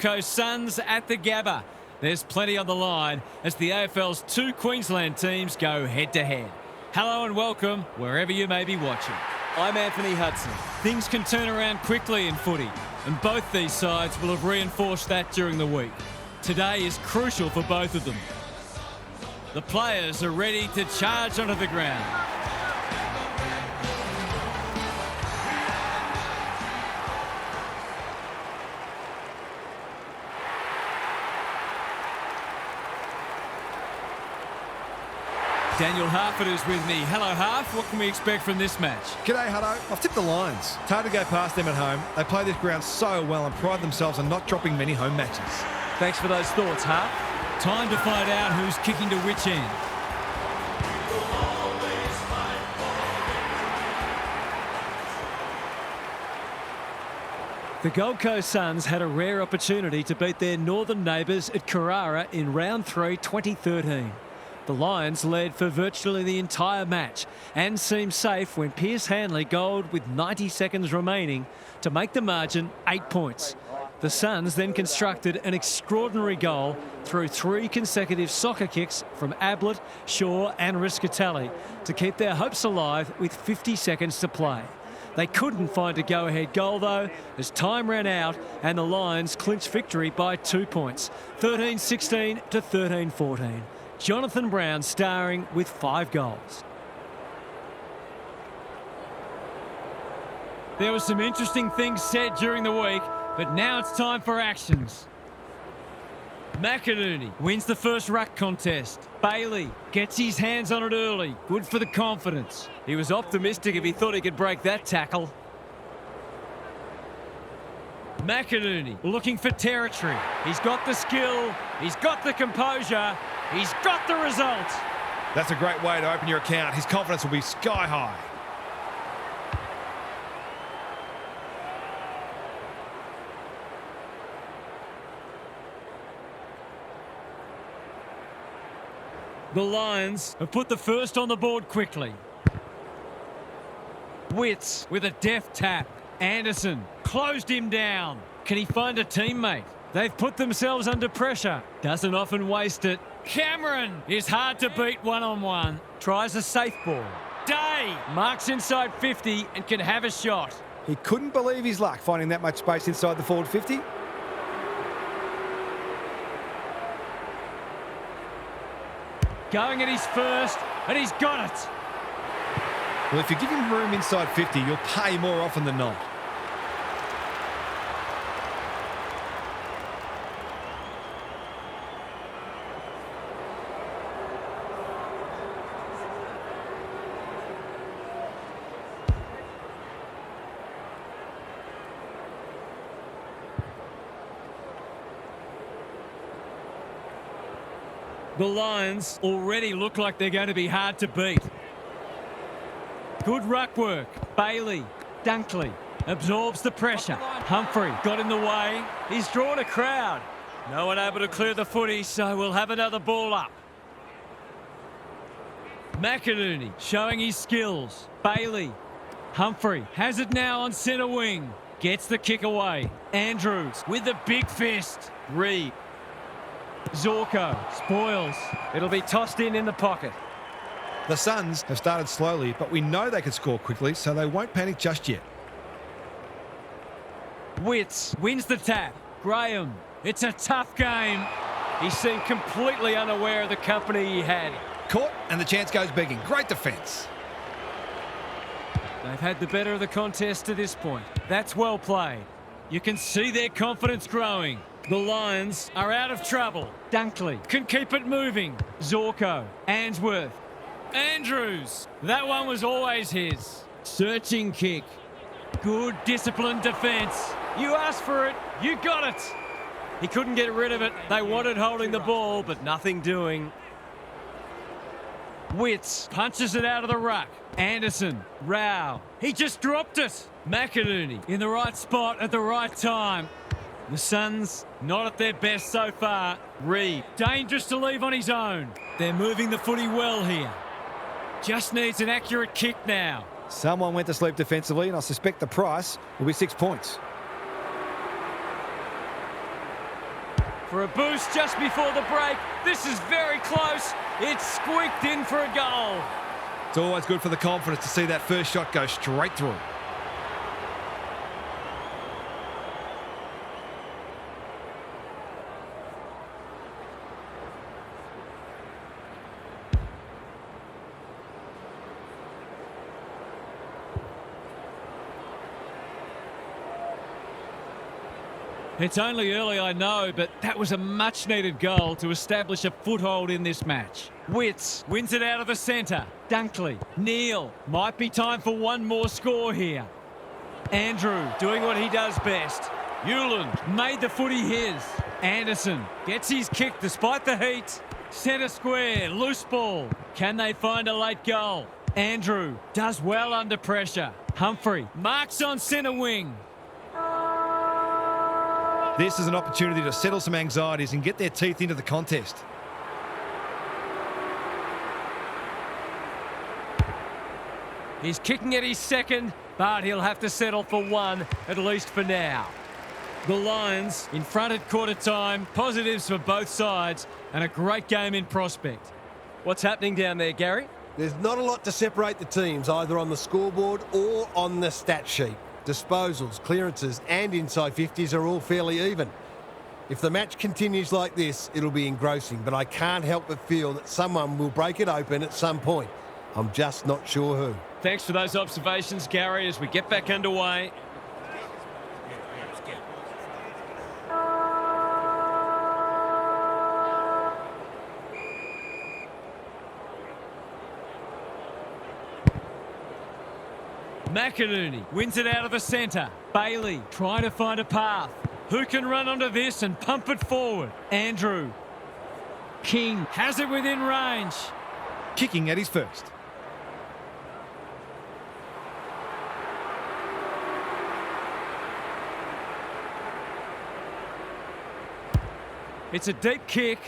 Coast Suns at the Gabba. There's plenty on the line as the AFL's two Queensland teams go head-to-head. Hello and welcome wherever you may be watching. I'm Anthony Hudson. Things can turn around quickly in footy, and both these sides will have reinforced that during the week. Today is crucial for both of them. The players are ready to charge onto the ground. Daniel Harford is with me. Hello, Harf. What can we expect from this match? G'day, Hutto. I've tipped the Lions. It's hard to go past them at home. They play this ground so well and pride themselves on not dropping many home matches. Thanks for those thoughts, Harf. Time to find out who's kicking to which end. The Gold Coast Suns had a rare opportunity to beat their northern neighbours at Carrara in round 3, 2013. The Lions led for virtually the entire match and seemed safe when Pierce Hanley goaled with 90 seconds remaining to make the margin 8 points. The Suns then constructed an extraordinary goal through 3 consecutive soccer kicks from Ablett, Shaw and Riscatelli to keep their hopes alive with 50 seconds to play. They couldn't find a go-ahead goal though as time ran out and the Lions clinched victory by 2 points, 13-16 to 13-14. Jonathan Brown starring with 5 goals. There were some interesting things said during the week, but now it's time for actions. McInerney wins the first ruck contest. Bailey gets his hands on it early. Good for the confidence. He was optimistic if he thought he could break that tackle. McInerney looking for territory. He's got the skill. He's got the composure. He's got the result. That's a great way to open your account. His confidence will be sky high. The Lions have put the first on the board quickly. Witts with a deft tap. Anderson closed him down. Can he find a teammate? They've put themselves under pressure. Doesn't often waste it. Cameron is hard to beat one-on-one. Tries a safe ball. Day marks inside 50 and can have a shot. He couldn't believe his luck finding that much space inside the forward 50. Going at his first, and he's got it. Well, if you give him room inside 50, you'll pay more often than not. The Lions already look like they're going to be hard to beat. Good ruck work. Bailey, Dunkley absorbs the pressure. Humphrey got in the way. He's drawn a crowd. No one able to clear the footy, so we'll have another ball up. McInerney showing his skills. Bailey. Humphrey has it now on centre wing. Gets the kick away. Andrews with the big fist. Reed. Zorko spoils. It'll be tossed in the pocket. The Suns have started slowly, but we know they can score quickly, so they won't panic just yet. Witts wins the tap. Graham. It's a tough game. He seemed completely unaware of the company he had. Caught, and the chance goes begging. Great defence. They've had the better of the contest to this point. That's well played. You can see their confidence growing. The Lions are out of trouble. Dunkley can keep it moving. Zorko. Answorth. Andrews. That one was always his. Searching kick. Good disciplined defence. You asked for it. You got it. He couldn't get rid of it. They wanted holding the ball, but nothing doing. Witts punches it out of the ruck. Anderson. Rao. He just dropped it. McInerney in the right spot at the right time. The Suns not at their best so far. Reed dangerous to leave on his own. They're moving the footy well here. Just needs an accurate kick now. Someone went to sleep defensively, and I suspect the price will be 6 points. For a boost just before the break. This is very close. It's squeaked in for a goal. It's always good for the confidence to see that first shot go straight through. It's only early, I know, but that was a much-needed goal to establish a foothold in this match. Witts wins it out of the centre. Dunkley, Neal. Might be time for one more score here. Andrew doing what he does best. Hewland made the footy his. Anderson gets his kick despite the heat. Centre square, loose ball. Can they find a late goal? Andrew does well under pressure. Humphrey marks on centre wing. This is an opportunity to settle some anxieties and get their teeth into the contest. He's kicking at his second, but he'll have to settle for one, at least for now. The Lions in front at quarter time, positives for both sides, and a great game in prospect. What's happening down there, Gary? There's not a lot to separate the teams, either on the scoreboard or on the stat sheet. Disposals, clearances and inside 50s are all fairly even. If the match continues like this, it'll be engrossing, but I can't help but feel that someone will break it open at some point. I'm just not sure who. Thanks for those observations, Gary, as we get back underway. McInerney wins it out of the centre. Bailey trying to find a path. Who can run onto this and pump it forward? Andrew. King has it within range. Kicking at his first. It's a deep kick.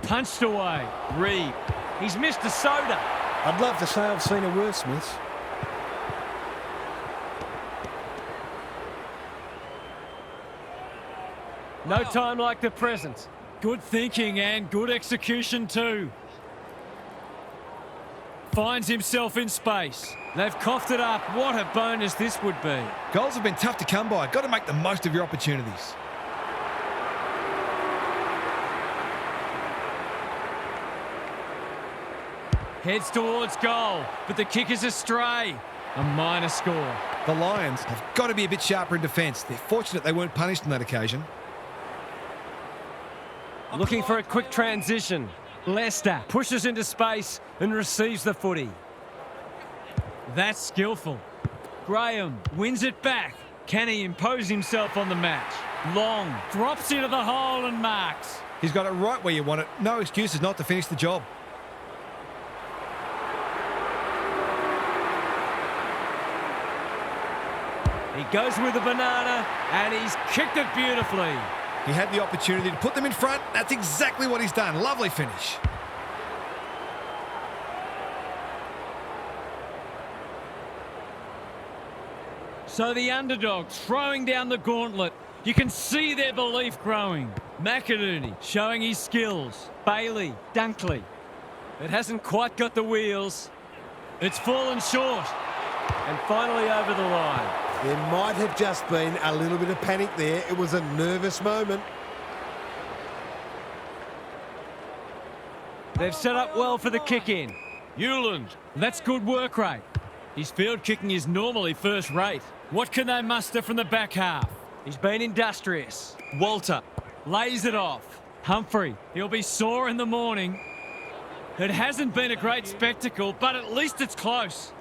Punched away. Reed. He's missed a soda. I'd love to say I've seen a worse miss. No time like the present. Good thinking and good execution too. Finds himself in space. They've coughed it up. What a bonus this would be. Goals have been tough to come by. Got to make the most of your opportunities. Heads towards goal, but the kick is astray. A minor score. The Lions have got to be a bit sharper in defence. They're fortunate they weren't punished on that occasion. Looking for a quick transition. Leicester pushes into space and receives the footy. That's skillful. Graham wins it back. Can he impose himself on the match? Long drops into the hole and marks. He's got it right where you want it. No excuses not to finish the job. He goes with the banana and he's kicked it beautifully. He had the opportunity to put them in front. That's exactly what he's done. Lovely finish. So the underdogs throwing down the gauntlet. You can see their belief growing. McInerney showing his skills. Bailey, Dunkley. It hasn't quite got the wheels. It's fallen short. And finally over the line. There might have just been a little bit of panic there. It was a nervous moment. They've set up well for the kick-in. Hewland, that's good work rate. His field kicking is normally first rate. What can they muster from the back half? He's been industrious. Walter lays it off. Humphrey, he'll be sore in the morning. It hasn't been a great spectacle, but at least it's close.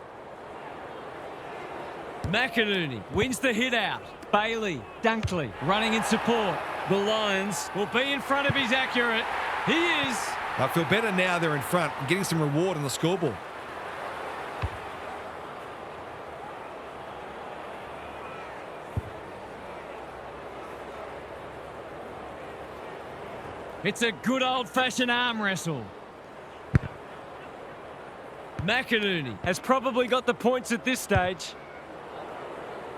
McInerney wins the hit out. Bailey, Dunkley running in support. The Lions will be in front of his accurate. He is. I feel better now they're in front and getting some reward on the scoreboard. It's a good old-fashioned arm wrestle. McInerney has probably got the points at this stage.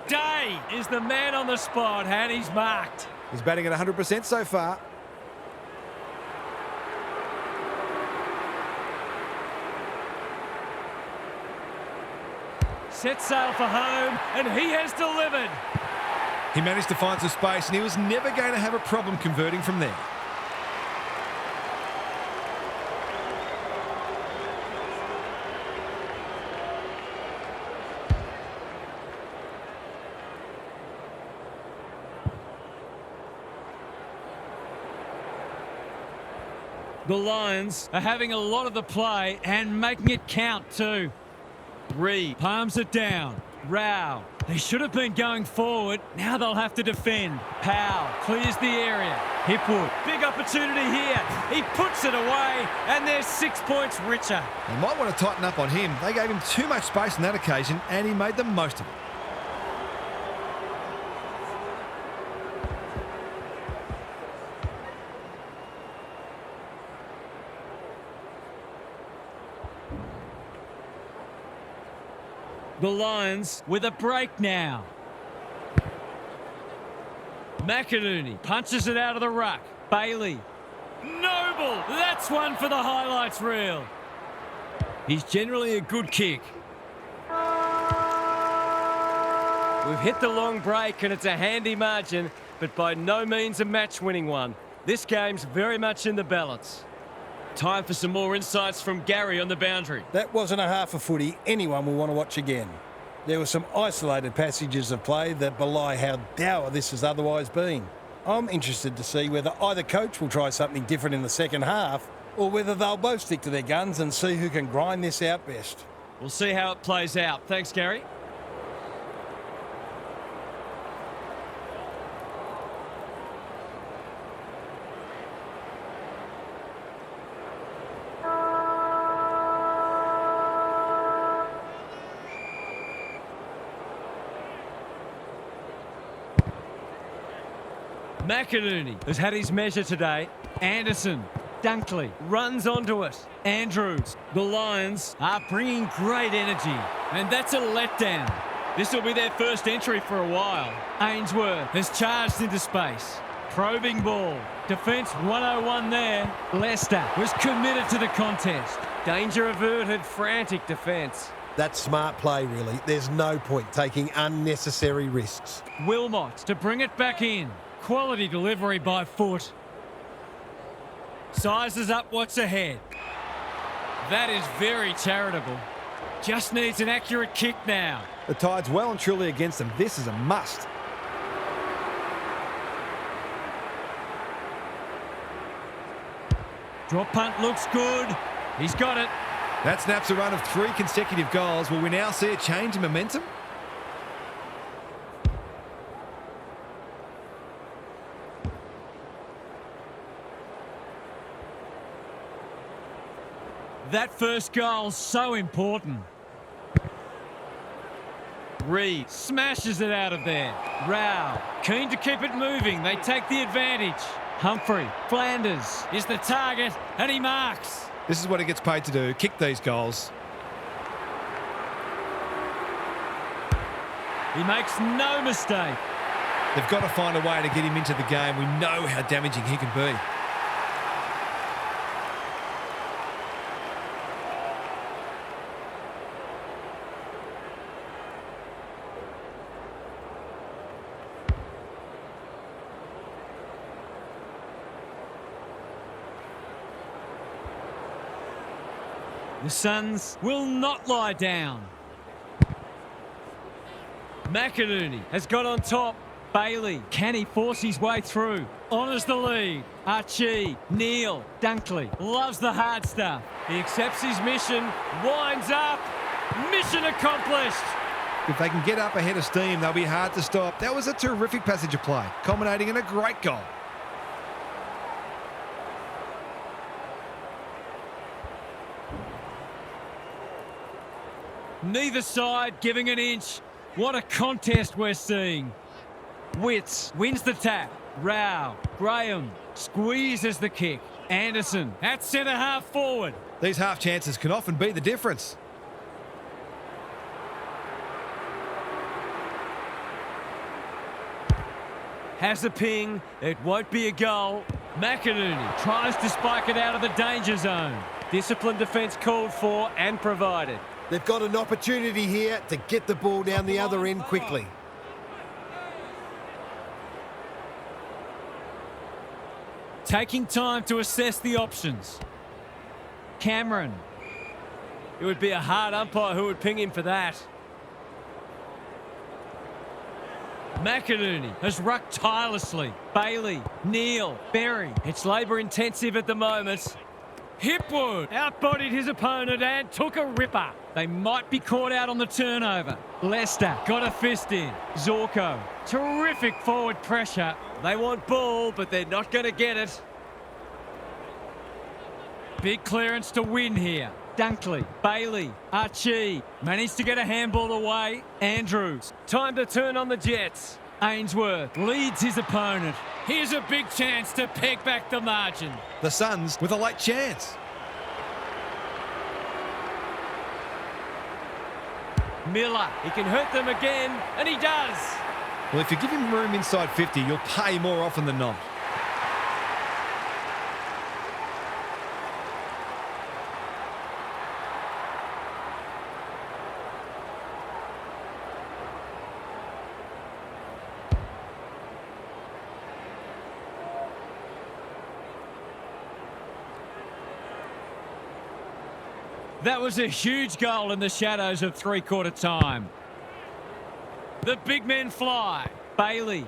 Day is the man on the spot and he's marked. He's batting at 100% so far. Set sail for home, and he has delivered. He managed to find some space, and he was never going to have a problem converting from there. The Lions are having a lot of the play and making it count too. Reed palms it down. Rao. They should have been going forward. Now they'll have to defend. Powell clears the area. Hipwood. Big opportunity here. He puts it away, and they're 6 points richer. They might want to tighten up on him. They gave him too much space on that occasion, and he made the most of it. The Lions with a break now. McInerney punches it out of the ruck. Bailey. Noble! That's one for the highlights reel. He's generally a good kick. We've hit the long break and it's a handy margin, but by no means a match-winning one. This game's very much in the balance. Time for some more insights from Gary on the boundary. That wasn't a half a footy anyone will want to watch again. There were some isolated passages of play that belie how dour this has otherwise been. I'm interested to see whether either coach will try something different in the second half or whether they'll both stick to their guns and see who can grind this out best. We'll see how it plays out. Thanks, Gary. McInerney has had his measure today. Anderson, Dunkley runs onto it. Andrews. The Lions are bringing great energy, and that's a letdown. This will be their first entry for a while. Ainsworth has charged into space. Probing ball. Defence 101 there. Leicester was committed to the contest. Danger averted, frantic defence. That's smart play, really. There's no point taking unnecessary risks. Wilmot to bring it back in. Quality delivery by foot. Sizes up what's ahead. That is very charitable. Just needs an accurate kick now. The tide's well and truly against them. This is a must. Drop punt looks good. He's got it. That snaps a run of 3 consecutive goals. Will we now see a change in momentum? That first goal's so important. Reed smashes it out of there. Rao, keen to keep it moving. They take the advantage. Humphrey, Flanders is the target, and he marks. This is what he gets paid to do, kick these goals. He makes no mistake. They've got to find a way to get him into the game. We know how damaging he can be. The Suns will not lie down. McInerney has got on top. Bailey, can he force his way through? Honours the lead. Archie, Neal, Dunkley loves the hard stuff. He accepts his mission, winds up. Mission accomplished. If they can get up ahead of steam, they'll be hard to stop. That was a terrific passage of play, culminating in a great goal. Neither side giving an inch. What a contest we're seeing. Witts wins the tap. Rao, Graham squeezes the kick. Anderson at centre half forward. These half chances can often be the difference. Has a ping. It won't be a goal. McInerney tries to spike it out of the danger zone. Disciplined defence called for and provided. They've got an opportunity here to get the ball down the other end quickly. Taking time to assess the options. Cameron. It would be a hard umpire who would ping him for that. McInerney has rucked tirelessly. Bailey, Neal, Berry. It's labour intensive at the moment. Hipwood outbodied his opponent and took a ripper. They might be caught out on the turnover. Leicester got a fist in. Zorko, terrific forward pressure. They want ball, but they're not going to get it. Big clearance to win here. Dunkley, Bailey, Archie managed to get a handball away. Andrews, time to turn on the Jets. Ainsworth leads his opponent. Here's a big chance to peg back the margin. The Suns with a late chance. Miller, he can hurt them again, and he does. Well, if you give him room inside 50, you'll pay more often than not. That was a huge goal in the shadows of three-quarter time. The big men fly. Bailey.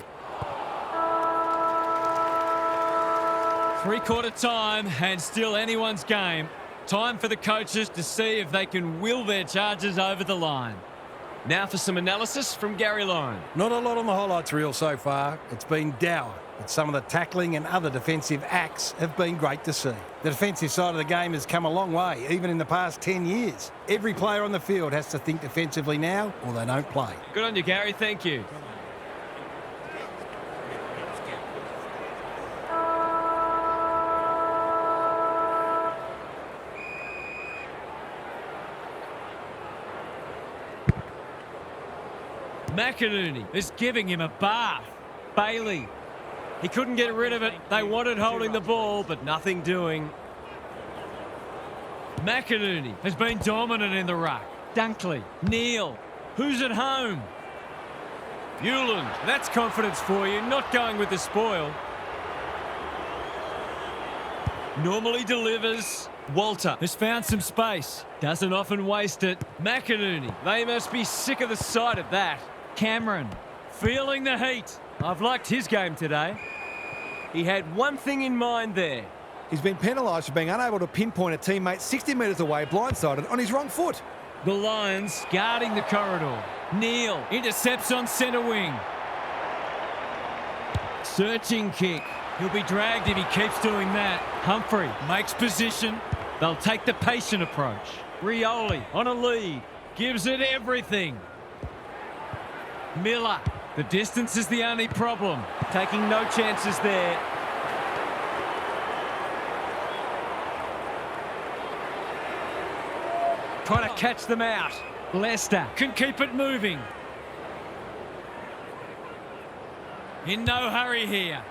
Three-quarter time and still anyone's game. Time for the coaches to see if they can will their charges over the line. Now for some analysis from Gary Lyon. Not a lot on the highlights reel so far. It's been dour, but some of the tackling and other defensive acts have been great to see. The defensive side of the game has come a long way, even in the past 10 years. Every player on the field has to think defensively now, or they don't play. Good on you, Gary. Thank you. McInerney is giving him a bath. Bailey. He couldn't get rid of it. They wanted holding the ball, but nothing doing. McInerney has been dominant in the ruck. Dunkley. Neal. Who's at home? Hewland. That's confidence for you, not going with the spoil. Normally delivers. Walter has found some space. Doesn't often waste it. McInerney. They must be sick of the sight of that. Cameron. Feeling the heat. I've liked his game today. He had one thing in mind there. He's been penalised for being unable to pinpoint a teammate 60 metres away blindsided on his wrong foot. The Lions guarding the corridor. Neal intercepts on centre wing. Searching kick. He'll be dragged if he keeps doing that. Humphrey makes position. They'll take the patient approach. Rioli on a lead. Gives it everything. Miller. The distance is the only problem. Taking no chances there. Trying to catch them out. Leicester can keep it moving. In no hurry here.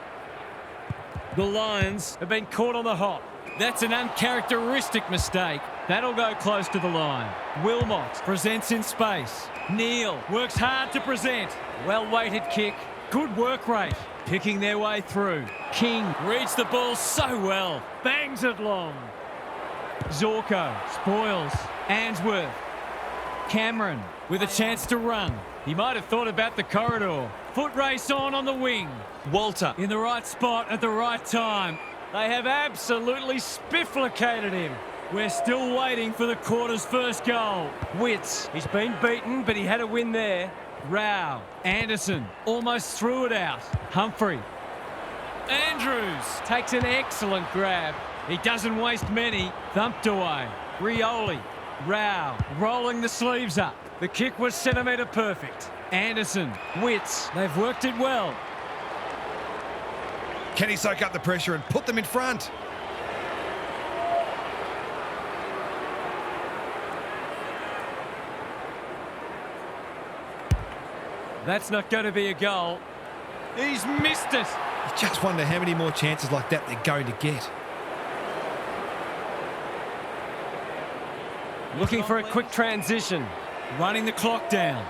The Lions have been caught on the hop. That's an uncharacteristic mistake. That'll go close to the line. Wilmot presents in space. Neal works hard to present. Well-weighted kick. Good work rate. Picking their way through. King reads the ball so well. Bangs it long. Zorko spoils. Answorth. Cameron with a chance to run. He might have thought about the corridor. Foot race on the wing. Walter in the right spot at the right time. They have absolutely spifflicated him. We're still waiting for the quarter's first goal. Witts, he's been beaten, but he had a win there. Rao, Anderson almost threw it out. Humphrey. Andrews takes an excellent grab. He doesn't waste many. Thumped away. Rioli. Rao rolling the sleeves up. The kick was centimetre perfect. Anderson. Witts. They've worked it well. Can he soak up the pressure and put them in front? That's not going to be a goal. He's missed it. You just wonder how many more chances like that they're going to get. Looking for a quick transition. Running the clock down.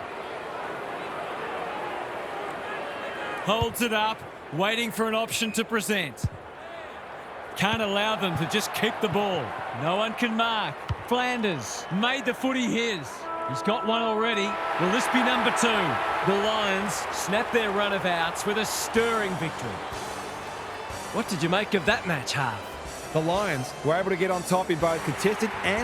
Holds it up, waiting for an option to present. Can't allow them to just keep the ball. No one can mark. Flanders made the footy his. He's got one already. Will this be number 2? The Lions snap their run of outs with a stirring victory. What did you make of that match, Half? The Lions were able to get on top in both contested and